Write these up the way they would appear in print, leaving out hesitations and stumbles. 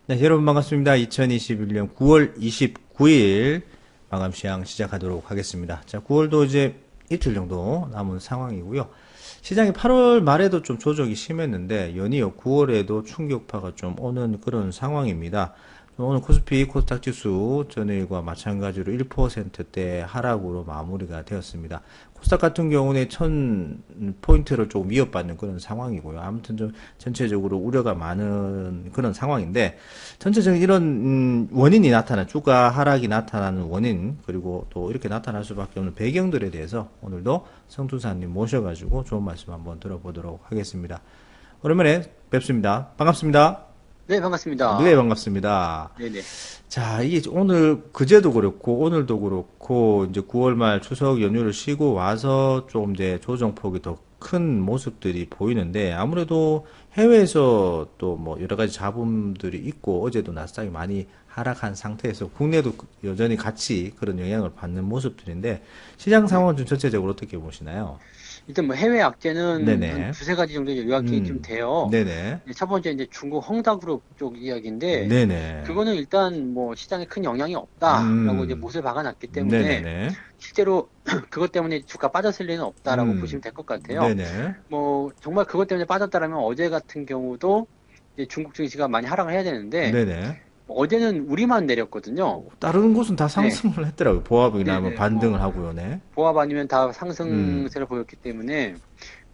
네, 여러분 반갑습니다. 2021년 9월 29일 마감 시황 시작하도록 하겠습니다. 자, 9월도 이제 이틀 정도 남은 상황이고요. 시장이 8월 말에도 좀 조정이 심했는데 연이어 9월에도 충격파가 좀 오는 그런 상황입니다. 오늘 코스피 코스닥 지수 전일과 마찬가지로 1%대 하락으로 마무리가 되었습니다. 코스닥 같은 경우는 1000포인트를 조금 위협받는 그런 상황이고요. 아무튼 좀 전체적으로 우려가 많은 그런 상황인데, 전체적인 이런 원인이 나타난, 주가 하락이 나타나는 원인, 그리고 또 이렇게 나타날 수밖에 없는 배경들에 대해서 오늘도 성투사님 모셔가지고 좋은 말씀 한번 들어보도록 하겠습니다. 오랜만에 뵙습니다. 반갑습니다. 네, 네, 반갑습니다. 반갑습니다. 네네. 자, 이게 오늘, 그제도 그렇고, 오늘도 그렇고, 이제 9월 말 추석 연휴를 쉬고 와서 좀 이제 조정폭이 더 큰 모습들이 보이는데, 아무래도 해외에서 또 뭐 여러 가지 잡음들이 있고, 어제도 나스닥이 많이 하락한 상태에서 국내도 여전히 같이 그런 영향을 받는 모습들인데, 시장 네. 상황은 좀 전체적으로 어떻게 보시나요? 일단 뭐 해외 악재는 한 네네. 두세 가지 정도 요약이 좀 돼요. 네네. 첫 번째 이제 중국 헝다그룹 쪽 이야기인데, 네네. 그거는 일단 뭐 시장에 큰 영향이 없다라고 이제 음. 못을 박아놨기 때문에, 네네네. 실제로 그것 때문에 주가 빠졌을 리는 없다라고 보시면 음. 될 것 같아요. 네네. 뭐 정말 그것 때문에 빠졌다라면 어제 같은 경우도 이제 중국 증시가 많이 하락을 해야 되는데, 네네. 어제는 우리만 내렸거든요. 다른 곳은 다 네. 상승을 했더라고요. 보합이나 뭐 네네. 반등을 하고요, 네. 보합 아니면 다 음, 상승세를 보였기 때문에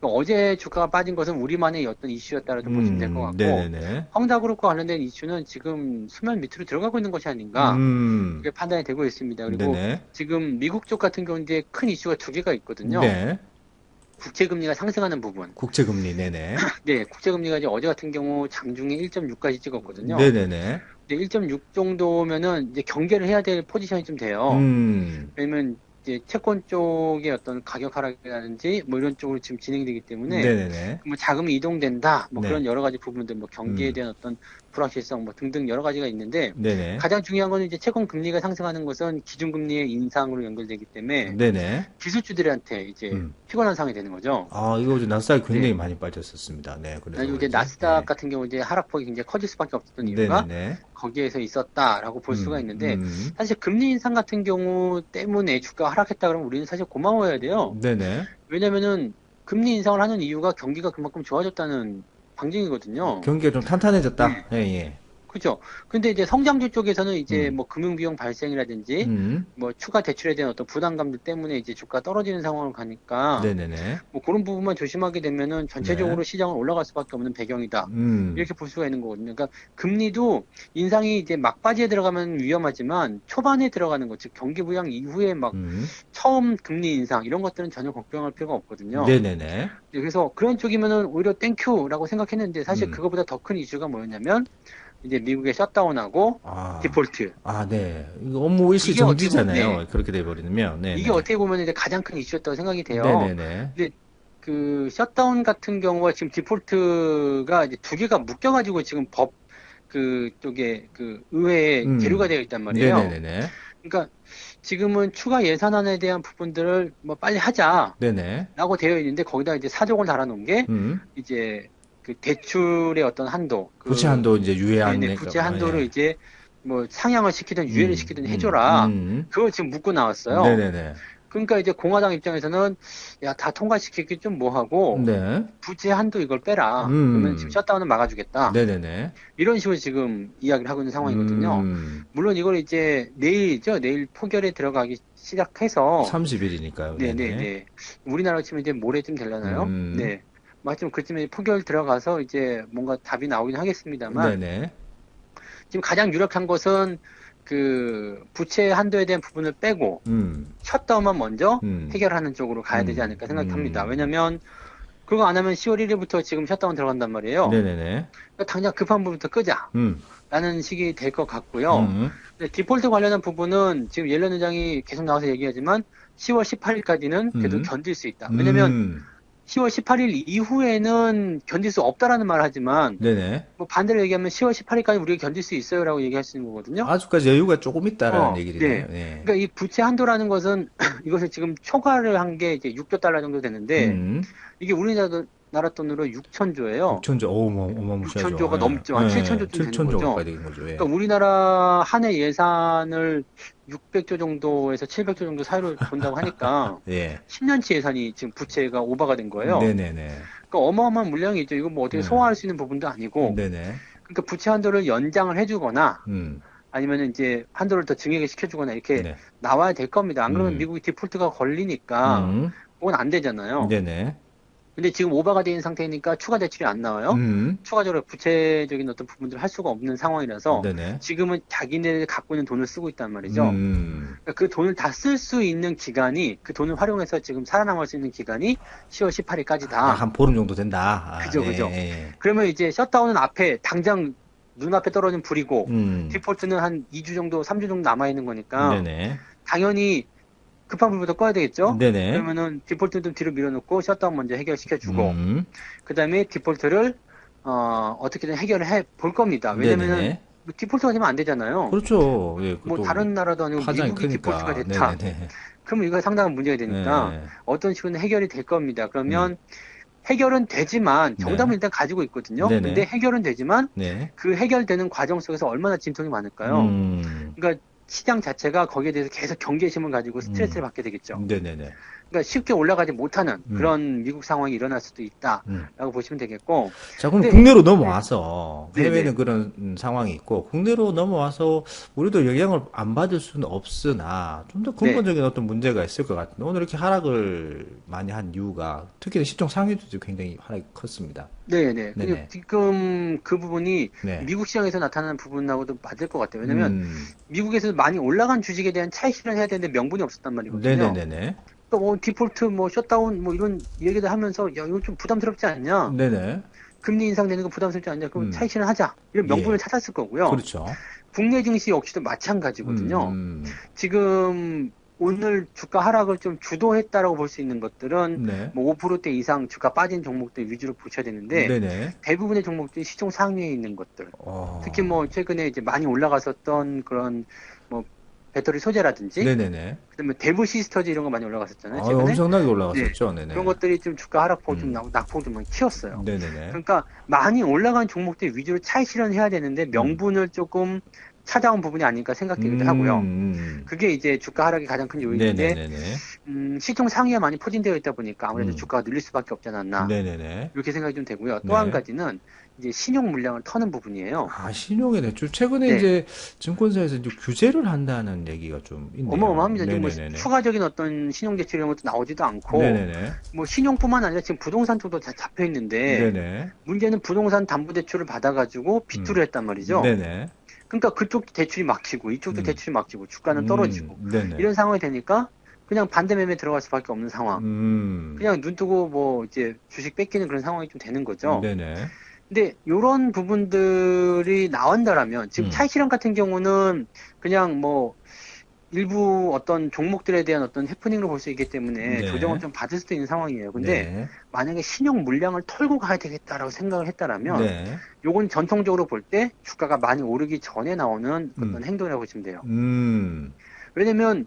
어제 주가가 빠진 것은 우리만의 어떤 이슈였다라고 보시면 될 것 같고, 네네네. 헝다그룹과 관련된 이슈는 지금 수면 밑으로 들어가고 있는 것이 아닌가, 음, 이게 판단이 되고 있습니다. 그리고 네네. 지금 미국 쪽 같은 경우는 이제 큰 이슈가 두 개가 있거든요. 네. 국채금리가 상승하는 부분. 국채금리, 네네. 네, 국채금리가 이제 어제 같은 경우 장중에 1.6까지 찍었거든요. 네네네. 근데 1.6 정도면은 이제 경계를 해야 될 포지션이 좀 돼요. 음, 왜냐면 이제 채권 쪽의 어떤 가격 하락이라든지 뭐 이런 쪽으로 지금 진행되기 때문에 네네네. 뭐 자금이 이동된다 뭐 네. 그런 여러 가지 부분들 뭐 경기에 음, 대한 어떤 불확실성 뭐 등등 여러 가지가 있는데, 네네. 가장 중요한 거는 이제 채권 금리가 상승하는 것은 기준금리의 인상으로 연결되기 때문에 네네. 기술주들한테 이제 음. 피곤한 상황이 되는 거죠. 아, 이거 이제 나스닥이 굉장히 네. 많이 빠졌었습니다. 네, 그래서 그리고 이제 그런지. 나스닥 네. 같은 경우 이제 하락폭이 굉장히 커질 수밖에 없었던 이유가 네네네. 거기에서 있었다라고 볼 수가 음, 있는데, 음. 사실 금리 인상 같은 경우 때문에 주가가 하락했다 그러면 우리는 사실 고마워해야 돼요. 네네. 왜냐면은 금리 인상을 하는 이유가 경기가 그만큼 좋아졌다는 방증이거든요. 경기가 좀 탄탄해졌다. 네. 예, 예. 그죠. 근데 이제 성장주 쪽에서는 이제 음, 뭐 금융비용 발생이라든지 음. 뭐 추가 대출에 대한 어떤 부담감들 때문에 이제 주가 떨어지는 상황을 가니까 네네네. 뭐 그런 부분만 조심하게 되면은 네. 전체적으로 시장은 올라갈 수밖에 없는 배경이다. 음, 이렇게 볼 수가 있는 거거든요. 그러니까 금리도 인상이 이제 막바지에 들어가면 위험하지만 초반에 들어가는 것, 즉 경기 부양 이후에 막 음. 처음 금리 인상 이런 것들은 전혀 걱정할 필요가 없거든요. 네네네. 네, 그래서 그런 쪽이면은 오히려 땡큐라고 생각했는데, 사실 음. 그거보다 더 큰 이슈가 뭐였냐면 이제 미국의 셧다운하고 아, 디폴트. 네. 이거 업무 일시 이게 어떻게 보면, 네, 정지잖아요. 그렇게 돼버리면. 이게 네네. 어떻게 보면 이제 가장 큰 이슈였다고 생각이 돼요. 네네네. 근데 그 셧다운 같은 경우와 지금 디폴트가 이제 두 개가 묶여가지고 지금 법 그쪽에 그 의회에 계류가 되어 있단 말이에요. 네네네네. 그러니까 지금은 추가 예산안에 대한 부분들을 뭐 빨리 하자라고 네네. 되어 있는데, 거기다 이제 사족을 달아놓은 게 음. 이제 그 대출의 어떤 한도, 부채 그 한도 이제 네네 유예안내가, 부채 한도를 예. 이제 뭐 상향을 시키든 유예를 시키든 해줘라. 그걸 지금 묻고 나왔어요. 네네네. 그러니까 이제 공화당 입장에서는 야, 다 통과시키기 좀 뭐하고 네. 부채 한도 이걸 빼라. 그러면 지금 음. 셧다운을 막아주겠다. 네네네. 이런 식으로 지금 이야기를 하고 있는 상황이거든요. 음. 물론 이걸 이제 내일이죠. 내일 표결에 들어가기 시작해서, 30일이니까요. 네네. 네네네. 우리나라로 치면 이제 모레쯤 되려나요? 음. 네. 뭐 하여튼 그쯤에 표결 들어가서 이제 뭔가 답이 나오긴 하겠습니다만, 네네. 지금 가장 유력한 것은 그 부채 한도에 대한 부분을 빼고 음. 셧다운만 먼저 음. 해결하는 쪽으로 가야 되지 음. 않을까 생각합니다. 음. 왜냐면 그거 안 하면 10월 1일부터 지금 셧다운 들어간단 말이에요. 네네네. 그러니까 당장 급한 부분부터 끄자. 음. 라는 식이 될 것 같고요. 음. 근데 디폴트 관련한 부분은 지금 옐런 의장이 계속 나와서 얘기하지만 10월 18일까지는 그래도 음. 견딜 수 있다. 왜냐면 음. 10월 18일 이후에는 견딜 수 없다라는 말을 하지만, 네네. 뭐 반대로 얘기하면 10월 18일까지 우리가 견딜 수 있어요라고 얘기할 수 있는 거거든요. 아직까지 여유가 조금 있다라는 얘기네요. 네. 네. 그러니까 이 부채 한도라는 것은 이것을 지금 초과를 한 게 이제 6조 달러 정도 되는데, 음. 이게 우리나라 돈으로 6천조예요. 6천조, 어마무시하죠. 6천조가 예. 넘죠. 한 예, 7천조쯤 되는 7천조 거죠. 가까이 되는 거죠. 예. 그러니까 우리나라 한 해 예산을 600조 정도에서 700조 정도 사이로 본다고 하니까 예. 10년치 예산이 지금 부채가 오버가 된 거예요. 네네네. 그러니까 어마어마한 물량이죠. 이거 뭐 어떻게 네. 소화할 수 있는 부분도 아니고. 네네. 그러니까 부채 한도를 연장을 해주거나 음. 아니면 이제 한도를 더 증액을 시켜주거나 이렇게 네. 나와야 될 겁니다. 안 그러면 음. 미국이 디폴트가 걸리니까 음. 그건 안 되잖아요. 네네. 근데 지금 오버가 된 상태니까 추가 대출이 안 나와요. 추가적으로 부채적인 어떤 부분들을 할 수가 없는 상황이라서 네네. 지금은 자기네들 갖고 있는 돈을 쓰고 있단 말이죠. 그러니까 그 돈을 다 쓸 수 있는 기간이, 그 돈을 활용해서 지금 살아남을 수 있는 기간이 10월 18일까지다. 약 한 보름 정도 된다. 그죠, 그죠. 예. 그러면 이제 셧다운은 앞에 당장 눈앞에 떨어진 불이고 음. 디폴트는 한 2주 정도, 3주 정도 남아 있는 거니까 네네. 당연히 급한 불부터 꺼야 되겠죠. 네네. 그러면은 디폴트 좀 뒤로 밀어놓고 셧다운 먼저 해결시켜주고 그다음에 디폴트를 어떻게든 해결을 해 볼 겁니다. 왜냐면은 네네네. 뭐 디폴트가 되면 안 되잖아요. 그렇죠. 예. 뭐 그것도 다른 나라도 아니고 파장이 미국이 디폴트가 크니까. 됐다. 네네네. 그러면 이거 상당한 문제가 되니까 네. 어떤 식으로는 해결이 될 겁니다. 그러면 해결은 되지만 정답은 네. 일단 가지고 있거든요. 네네. 근데 해결은 되지만 네. 그 해결되는 과정 속에서 얼마나 진통이 많을까요? 그러니까 시장 자체가 거기에 대해서 계속 경계심을 가지고 스트레스를 받게 되겠죠. 네네네. 그러니까 쉽게 올라가지 못하는 음. 그런 미국 상황이 일어날 수도 있다라고 보시면 되겠고. 자, 그럼 근데- 국내로 넘어와서 네. 해외는 네네. 그런 상황이 있고 국내로 넘어와서 우리도 영향을 안 받을 수는 없으나 좀 더 근본적인 어떤 문제가 있을 것 같은데 오늘 이렇게 하락을 많이 한 이유가 특히 시총 상위도 굉장히 하락이 컸습니다. 네네. 네네. 근데 지금 그 부분이 네. 미국 시장에서 나타나는 부분하고도 맞을 것 같아요. 왜냐면 미국에서 많이 올라간 주식에 대한 차익 실현을 해야 되는데 명분이 없었단 말이거든요. 네네네네. 또 뭐 디폴트, 뭐 셧다운, 뭐 이런 얘기들 하면서 야 이거 좀 부담스럽지 않냐? 네네. 금리 인상되는 거 부담스럽지 않냐? 그럼 차익 실현하자. 이런 예. 명분을 찾았을 거고요. 그렇죠. 국내 증시 역시도 마찬가지거든요. 음. 지금 오늘 주가 하락을 좀 주도했다라고 볼 수 있는 것들은 네. 뭐 5%대 이상 주가 빠진 종목들 위주로 보셔야 되는데 네네. 대부분의 종목들이 시총 상위에 있는 것들. 어. 특히 뭐 최근에 이제 많이 올라갔었던 그런 뭐 배터리 소재라든지 네네네. 그다음에 대부 시스터즈 이런 거 많이 올라갔었잖아요. 아, 최근에 엄청나게 올라갔었죠. 네네. 그런 것들이 좀 주가 하락폭 좀 나고 낙폭 좀 많이 튀었어요. 네네네. 그러니까 많이 올라간 종목들 위주로 차익 실현해야 되는데 명분을 조금 찾아온 부분이 아닐까 생각되기도 하고요. 그게 이제 주가 하락의 가장 큰 요인인데 네네네네. 시총 상위에 많이 포진되어 있다 보니까 아무래도 음. 주가가 늘릴 수밖에 없지 않았나 네네네. 이렇게 생각이 좀 되고요. 또 네. 한 가지는 이제 신용 물량을 터는 부분이에요. 아, 신용의 대출. 최근에 네. 이제 증권사에서 이제 규제를 한다는 얘기가 좀 있네요. 어마어마합니다. 지금 뭐 네네네네. 추가적인 어떤 신용 대출 이런 것도 나오지도 않고 네네네. 뭐 신용뿐만 아니라 지금 부동산 쪽도 다 잡혀 있는데 네네. 문제는 부동산 담보 대출을 받아가지고 빚투를 했단 말이죠. 네네. 그러니까 그쪽 대출이 막히고 이쪽도 대출이 막히고 주가는 떨어지고 네네. 이런 상황이 되니까 그냥 반대 매매 들어갈 수밖에 없는 상황. 그냥 눈 뜨고 뭐 이제 주식 뺏기는 그런 상황이 좀 되는 거죠. 네네. 근데 이런 부분들이 나온다라면 지금 차익 실현 같은 경우는 그냥 뭐 일부 어떤 종목들에 대한 어떤 해프닝으로 볼 수 있기 때문에 네. 조정을 좀 받을 수도 있는 상황이에요. 근데 네. 만약에 신용 물량을 털고 가야 되겠다라고 생각을 했다라면 네. 요건 전통적으로 볼 때 주가가 많이 오르기 전에 나오는 어떤 행동이라고 보시면 돼요. 왜냐면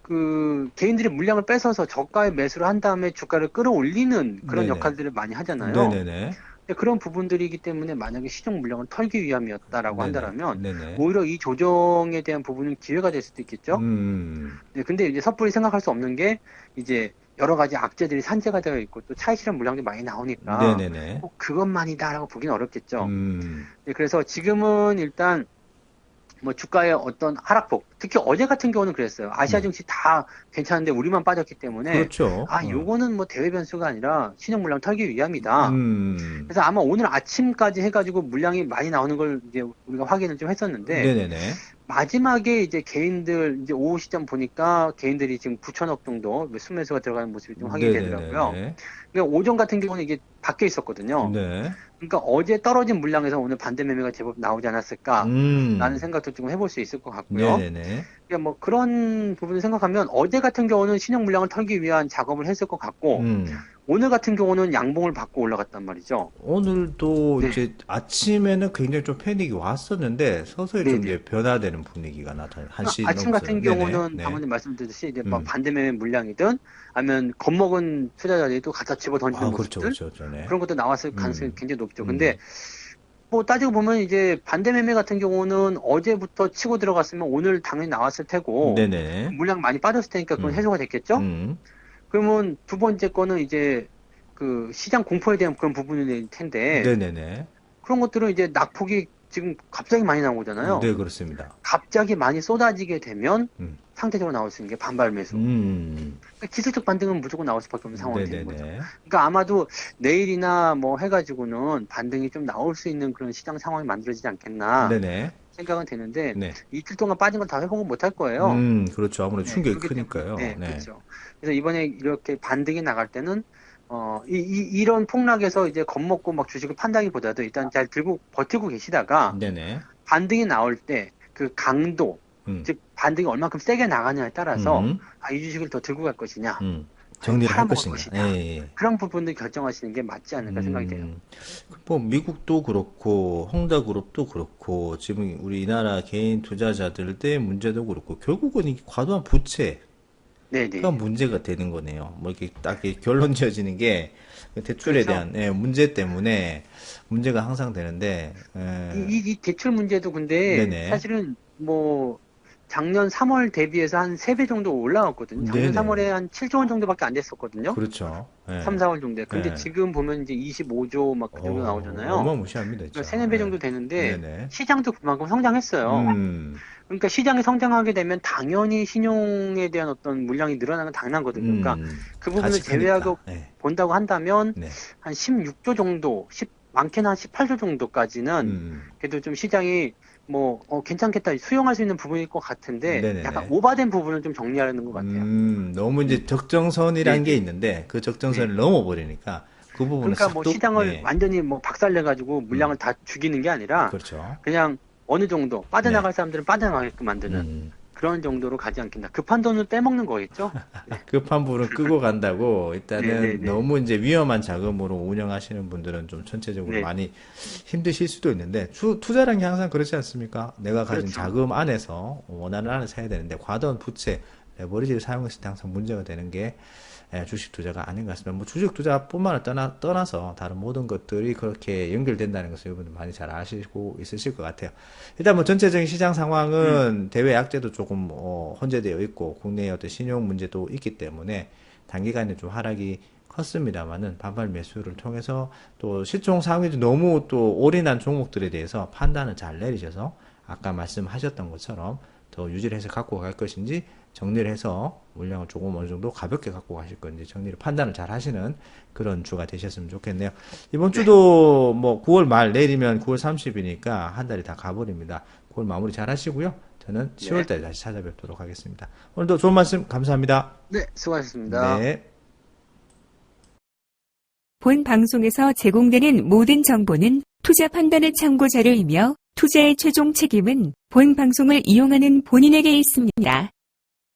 그 개인들이 물량을 뺏어서 저가에 매수를 한 다음에 주가를 끌어올리는 그런 네네. 역할들을 많이 하잖아요. 네네네. 근데 그런 부분들이기 때문에 만약에 시중 물량을 털기 위함이었다라고 네네. 한다라면 네네. 오히려 이 조정에 대한 부분은 기회가 될 수도 있겠죠. 네, 근데 이제 섣불리 생각할 수 없는 게 이제 여러 가지 악재들이 산재가 되어 있고 또 차익 실현 물량도 많이 나오니까 네네네. 꼭 그것만이다라고 보기는 어렵겠죠. 음. 네, 그래서 지금은 일단 뭐 주가의 어떤 하락폭, 특히 어제 같은 경우는 그랬어요. 아시아 증시 다 괜찮은데 우리만 빠졌기 때문에 그렇죠. 요거는 뭐 대외 변수가 아니라 신용 물량 털기 위함이다. 음. 그래서 아마 오늘 아침까지 해가지고 물량이 많이 나오는 걸 이제 우리가 확인을 좀 했었는데 네네네. 마지막에 이제 개인들 이제 오후 시점 보니까 개인들이 지금 9천억 정도 순매수가 들어가는 모습이 좀 확인이 되더라고요. 네네네. 그러니까 오전 같은 경우는 이게 바뀌어 있었거든요. 네. 그러니까 어제 떨어진 물량에서 오늘 반대 매매가 제법 나오지 않았을까라는 생각도 좀 해볼 수 있을 것 같고요. 네네네. 그러니까 뭐 그런 부분을 생각하면 어제 같은 경우는 신용 물량을 털기 위한 작업을 했을 것 같고 오늘 같은 경우는 양봉을 받고 올라갔단 말이죠. 오늘도 네. 이제 아침에는 굉장히 좀 패닉이 왔었는데 서서히 좀 네네. 이제 변화되는 분위기가 나타나요. 1시 아침 넘어서. 같은 네네. 경우는 네. 방금 말씀드렸듯이 이제 뭐 음. 반대매매 물량이든 아니면 겁먹은 투자자들도 갖다 집어 던지는 아, 그렇죠, 모습들 그렇죠. 네. 그런 것도 나왔을 가능성이 굉장히 높죠. 근데 음. 뭐 따지고 보면 이제 반대매매 같은 경우는 어제부터 치고 들어갔으면 오늘 당연히 나왔을 테고 네네. 물량 많이 빠졌을 테니까 그건 음. 해소가 됐겠죠? 음. 그러면 두 번째 거는 이제 그 시장 공포에 대한 그런 부분일 텐데 네네네. 그런 것들은 이제 낙폭이 지금 갑자기 많이 나온 거잖아요. 네, 그렇습니다. 갑자기 많이 쏟아지게 되면 음. 상대적으로 나올 수 있는 게 반발 매수. 그러니까 기술적 반등은 무조건 나올 수밖에 없는 상황이 되는 거죠. 네네네. 그러니까 아마도 내일이나 뭐 해가지고는 반등이 좀 나올 수 있는 그런 시장 상황이 만들어지지 않겠나 네네. 생각은 되는데 네. 이틀 동안 빠진 걸 다 회복은 못 할 거예요. 그렇죠. 아무래도 네, 충격이 그렇기 때문에 크니까요. 네, 네. 그렇죠. 그래서 이번에 이렇게 반등이 나갈 때는 이런 폭락에서 이제 겁먹고 막 주식을 판다기보다도 일단 잘 들고 버티고 계시다가 네네. 반등이 나올 때 그 강도, 음. 즉 반등이 얼마큼 세게 나가냐에 따라서 음. 이 주식을 더 들고 갈 것이냐, 아니면 정리를 할 팔아먹을 것인가. 것이냐, 예, 예. 그런 부분을 결정하시는 게 맞지 않을까 생각이 돼요. 뭐 미국도 그렇고 홍다그룹도 그렇고 지금 우리나라 개인 투자자들의 문제도 그렇고 결국은 이 과도한 부채가 네네. 문제가 되는 거네요. 뭐 이렇게 딱 이렇게 결론 지어지는 게 대출에 그렇죠. 대한 문제 때문에 문제가 항상 되는데 이 대출 문제도 근데 네네. 사실은 뭐 작년 3월 대비해서 한 3배 정도 올라왔거든요. 작년 네네. 3월에 한 7조 원 정도밖에 안 됐었거든요. 그렇죠. 3, 예. 4월 정도에. 근데 예. 지금 보면 이제 25조 막 그 정도 나오잖아요. 어마무시합니다, 그러니까 진짜. 3, 4배 예. 정도 되는데 네네. 시장도 그만큼 성장했어요. 음, 그러니까 시장이 성장하게 되면 당연히 신용에 대한 어떤 물량이 늘어나는 건 당연하거든요. 그러니까 그 부분을 같이 크니까. 제외하고 예. 본다고 한다면 네. 한 16조 정도, 많게는 한 18조 정도까지는 음, 그래도 좀 시장이 뭐 괜찮겠다 수용할 수 있는 부분일 것 같은데 약간 네네네. 오바된 부분을 좀 정리하는 것 같아요. 너무 이제 적정선이란 게 네네. 있는데 그 네. 적정선을 넘어버리니까 그 부분은 그러니까 뭐 싹둑, 시장을 예. 완전히 뭐 박살내가지고 물량을 다 죽이는 게 아니라 그렇죠. 그냥 어느 정도 네. 빠져나갈 사람들은 빠져나가게끔 만드는 음, 그런 정도로 가지 않겠나. 급한 돈을 빼먹는 거겠죠? 네. 급한 불은 끄고 간다고 일단은 네네네. 너무 이제 위험한 자금으로 운영하시는 분들은 좀 전체적으로 네. 많이 힘드실 수도 있는데 투자라는 게 항상 그렇지 않습니까? 내가 가진 그렇죠. 자금 안에서 원하는 안에서 해야 되는데 과도한 부채, 레버리지를 사용했을 때 항상 문제가 되는 게 주식 투자가 아닌 것 같습니다. 뭐 주식 투자뿐만을 떠나서 다른 모든 것들이 그렇게 연결된다는 것을 여러분들 많이 잘 아시고 있으실 것 같아요. 일단 뭐 전체적인 시장 상황은 대외 약재도 조금 혼재되어 있고 국내의 어떤 신용 문제도 있기 때문에 단기간에 좀 하락이 컸습니다만은 반발 매수를 통해서 또 시총 상위도 너무 또 올인한 종목들에 대해서 판단을 잘 내리셔서 아까 말씀하셨던 것처럼 더 유지를 해서 갖고 갈 것인지 정리를 해서 물량을 조금 어느 정도 가볍게 갖고 가실 건지 정리를 판단을 잘 하시는 그런 주가 되셨으면 좋겠네요. 이번 주도 뭐 9월 말 내일이면 9월 30이니까 한 달이 다 가버립니다. 9월 마무리 잘 하시고요. 저는 10월 달에 다시 찾아뵙도록 하겠습니다. 오늘도 좋은 말씀 감사합니다. 네, 수고하셨습니다. 네. 본 방송에서 제공되는 모든 정보는 투자 판단의 참고 자료이며 투자의 최종 책임은 본 방송을 이용하는 본인에게 있습니다.